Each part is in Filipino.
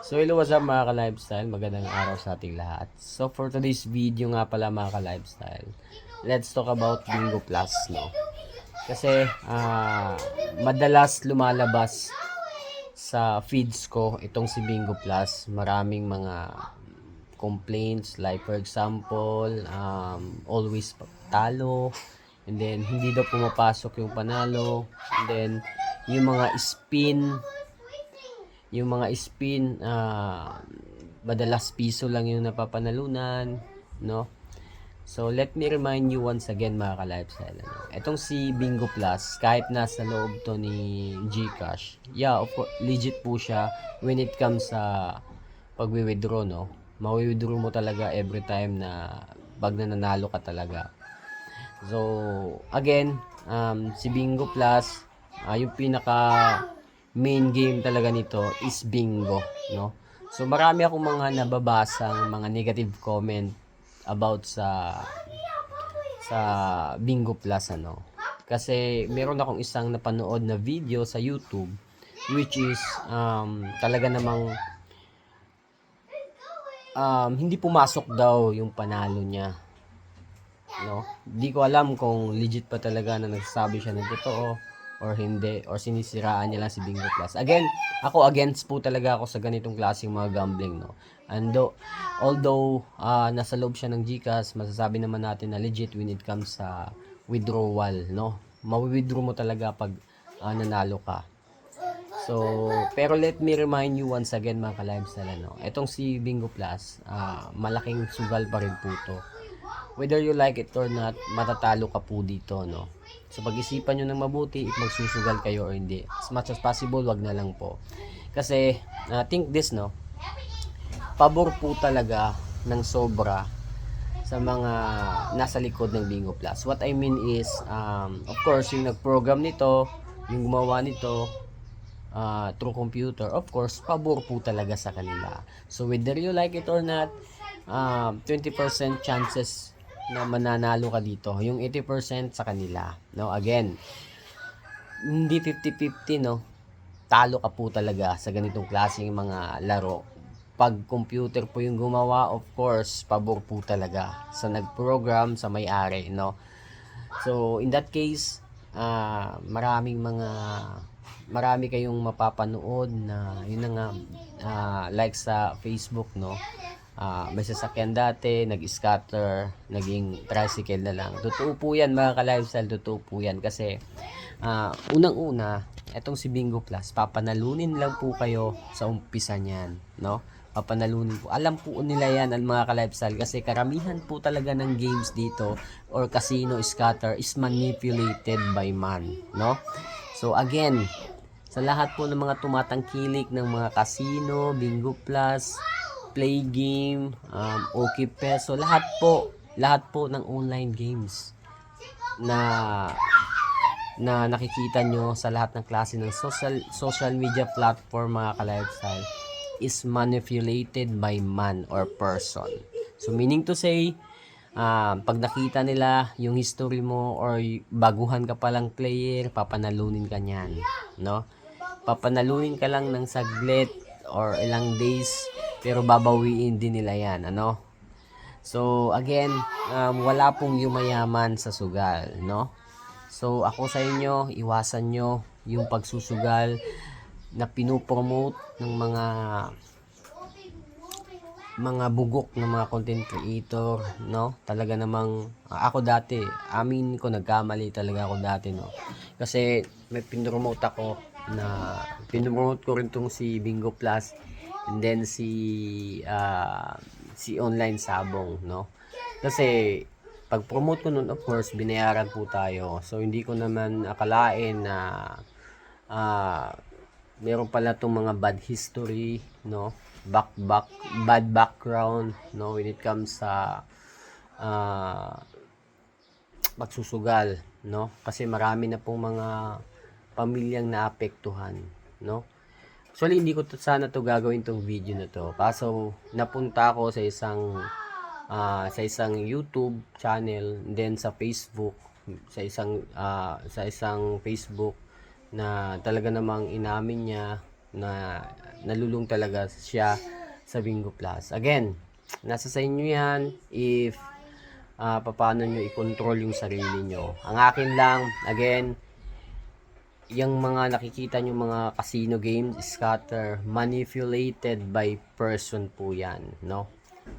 So hello, what's up mga ka-lifestyle? Magandang araw sa ating lahat. So for today's video nga pala mga ka-lifestyle, let's talk about Bingo Plus, no? Kasi madalas lumalabas sa feeds ko itong si Bingo Plus. Maraming mga complaints like for example, always talo, and then hindi daw pumapasok yung panalo, and then yung mga spin madalas piso lang yung napapanalunan, no? So let me remind you once again mga ka-lifestyle, etong si Bingo Plus, kahit nasa loob to ni GCash, yeah, of course, legit po siya when it comes sa pagwi-withdraw, no? Mawi-withdraw mo talaga every time na pag nananalo ka talaga. So again, si Bingo Plus, yung pinaka main game talaga nito is bingo, no? So marami akong mga nababasang mga negative comment about sa Bingo Plus, ano. Kasi meron akong isang napanood na video sa YouTube which is talaga namang hindi pumasok daw yung panalo niya, no? Di ko alam kung legit pa talaga na nagsasabi siya ng totoo or hindi, or sinisiraan niya lang si Bingo Plus. Again, ako against po talaga ako sa ganitong klaseng mga gambling, no? And although nasa loob siya ng GCash, masasabi naman natin na legit when it comes sa withdrawal, no? Mawi-withdraw mo talaga pag nanalo ka. So, pero let me remind you once again mga ka-lifestyle, no? Etong si Bingo Plus, malaking sugal pa rin po to. Whether you like it or not, matatalo ka po dito, no? So pag-isipan nyo ng mabuti if magsusugal kayo or hindi. As much as possible, wag na lang po. Kasi think this, no? Pabor po talaga ng sobra sa mga nasa likod ng Bingo Plus. What I mean is, of course, yung nag-program nito, yung gumawa nito, through computer, of course, pabor po talaga sa kanila. So whether you like it or not, 20% chances na mananalo ka dito, yung 80% sa kanila, no? Again, hindi 50-50, no? Talo ka po talaga sa ganitong klaseng mga laro. Pag computer po yung gumawa, of course, pabor po talaga sa nag-program, sa may-ari, no? So in that case, marami kayong mapapanood na yun na nga, like sa Facebook, no? May sasakyan dati, nag-scatter, naging tricycle na lang. Totoo po yan mga ka-lifestyle, totoo po yan. Kasi unang-una, etong si Bingo Plus, papanalunin lang po kayo sa umpisa niyan, no? Papanalunin po. Alam po nila yan ang mga ka-lifestyle, kasi karamihan po talaga ng games dito or casino scatter is manipulated by man, no? So again, sa lahat po ng mga tumatangkilik ng mga casino, Bingo Plus, play game, OK Peso, lahat po ng online games na nakikita nyo sa lahat ng klase ng social media platform mga ka-lifestyle is manipulated by man or person. So meaning to say, pag nakita nila yung history mo or baguhan ka palang player, papanalunin ka niyan, no? Papanalunin ka lang ng saglit or ilang days, pero babawiin din nila yan, ano? So again, wala pong yumayaman sa sugal, no? So ako sa inyo, iwasan nyo yung pagsusugal na pinopromote ng mga bugok ng mga content creator, no? Talaga namang ako dati, amin ko, nagkamali talaga ako dati, no? Kasi may pinromote ako, na pinromote ko rin tong si Bingo Plus, and then si Online Sabong, no? Kasi pag promote ko nun, of course, binayaran po tayo. So hindi ko naman akalain na meron pala tong mga bad history, no? Bad background, no, when it comes sa pagsusugal, no? Kasi marami na pong mga pamilyang naapektuhan, no? Actually, hindi ko sana to gagawin tong video na to. Kaso napunta ako sa isang YouTube channel, then sa Facebook, sa isang Facebook na talaga namang inamin niya na nalulung talaga siya sa Bingo Plus. Again, nasa sa inyo yan if paano nyo i-control yung sarili nyo. Ang akin lang, again, yung mga nakikita nyo mga casino games, scatter, manipulated by person po yan, no?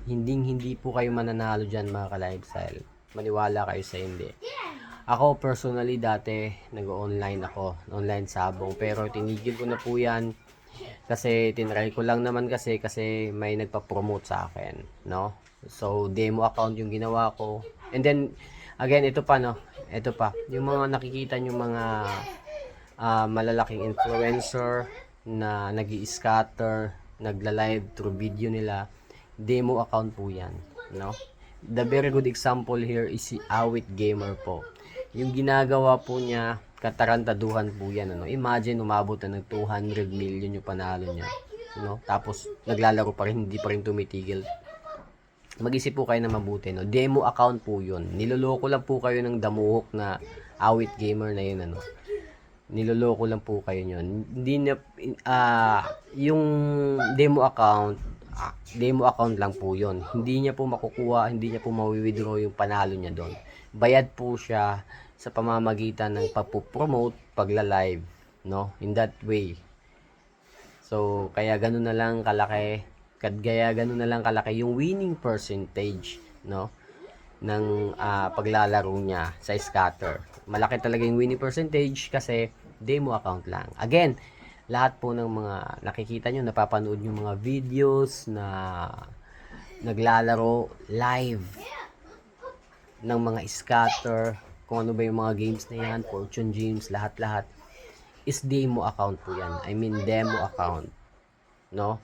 Hindi po kayo mananalo dyan mga ka-lifestyle. Maniwala kayo sa hindi. Ako personally dati, nag-online ako, online sabong, pero tinigil ko na po yan kasi tinry ko lang naman kasi may nagpa-promote sa akin, no? So, demo account yung ginawa ko. And then, again, ito pa, no? Ito pa, yung mga nakikita nyo mga malalaking influencer na nag-i-scatter, nagla-live through video nila, demo account po yan, no? The very good example here is si Awit Gamer po. Yung ginagawa po niya, katarantaduhan po yan, ano? Imagine umabot na ng 200 million yung panalo niya, no? Tapos naglalaro pa rin, hindi pa rin tumitigil. Mag-isip po kayo na mabuti, no? Demo account po yun. Niloloko lang po kayo ng damuhok na Awit Gamer na yun, ano? Niloloko lang po kayo yun. Hindi na, yung demo account lang po yun. Hindi niya po makukuha, hindi niya po mawi-withdraw yung panalo niya doon. Bayad po siya sa pamamagitan ng pagpo-promote, pagla-live, no? In that way. So, kaya ganun na lang kalaki, yung winning percentage, no? Ng paglalaro niya sa scatter. Malaki talaga yung winning percentage kasi demo account lang. Again, lahat po ng mga nakikita nyo, napapanood yung mga videos na naglalaro live ng mga scatter, kung ano ba yung mga games na yan, fortune games, lahat-lahat is demo account po yan. I mean demo account, no?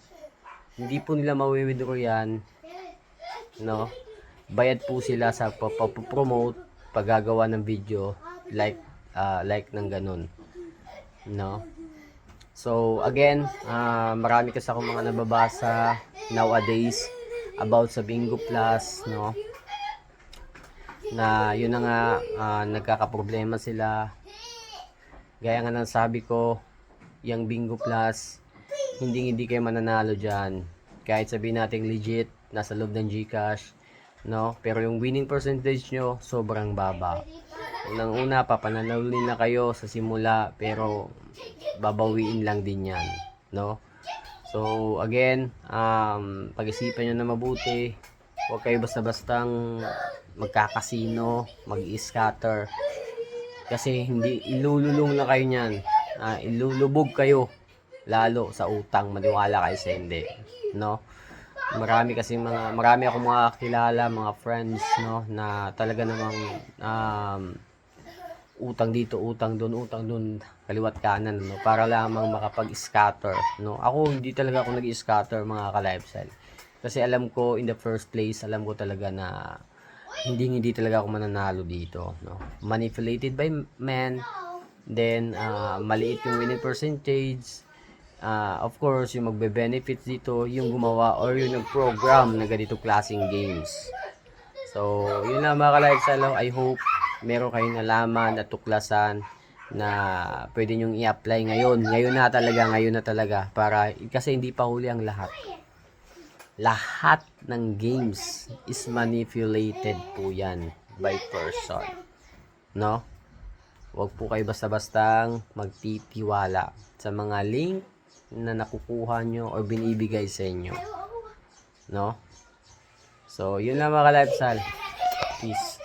Hindi po nila mawi-withdraw yan, no? Bayad po sila sa promote, paggagawa ng video, like ng ganun, no? So again, marami kasi akong mga nababasa nowadays about sa Bingo Plus, no? Na yun na nga, nagkakaproblema sila. Gaya nga ng sabi ko, yung Bingo Plus, hindi kayo mananalo dyan. Kahit sabihin natin legit, nasa loob ng GCash, no? Pero yung winning percentage nyo, sobrang baba. Unang-una, papananawin na kayo sa simula, pero babawiin lang din yan, no? So, again, pag-isipan nyo na mabuti. Huwag kayo basta-bastang magkakasino, mag-scatter. Kasi hindi, ilululong na kayo niyan. Ilulubog kayo, lalo sa utang. Maniwala kayo sa hindi, no? Marami akong mga kilala, mga friends, no, na talaga namang utang dito, utang doon, kaliwat kanan, no, para lamang makapag-scatter, no. Ako hindi talaga ako nag-scatter mga ka-lifestyle. Kasi alam ko in the first place, alam ko talaga na hindi talaga ako mananalo dito, no. Manipulated by men, then maliit yung winning percentage. Of course, yung magbe-benefits dito, yung gumawa or yung nag-program na ganito klaseng games. So, yun lang mga ka-lifestyle. I hope meron kayong nalaman at tuklasan na pwede nyong i-apply ngayon. Ngayon na talaga. Kasi hindi pa huli ang lahat. Lahat ng games is manipulated po yan by person. No? Huwag po kayo basta-bastang magtitiwala sa mga link na nakukuha nyo o binibigay sa inyo. No? So, yun lang mga ka-lifestyle. Peace.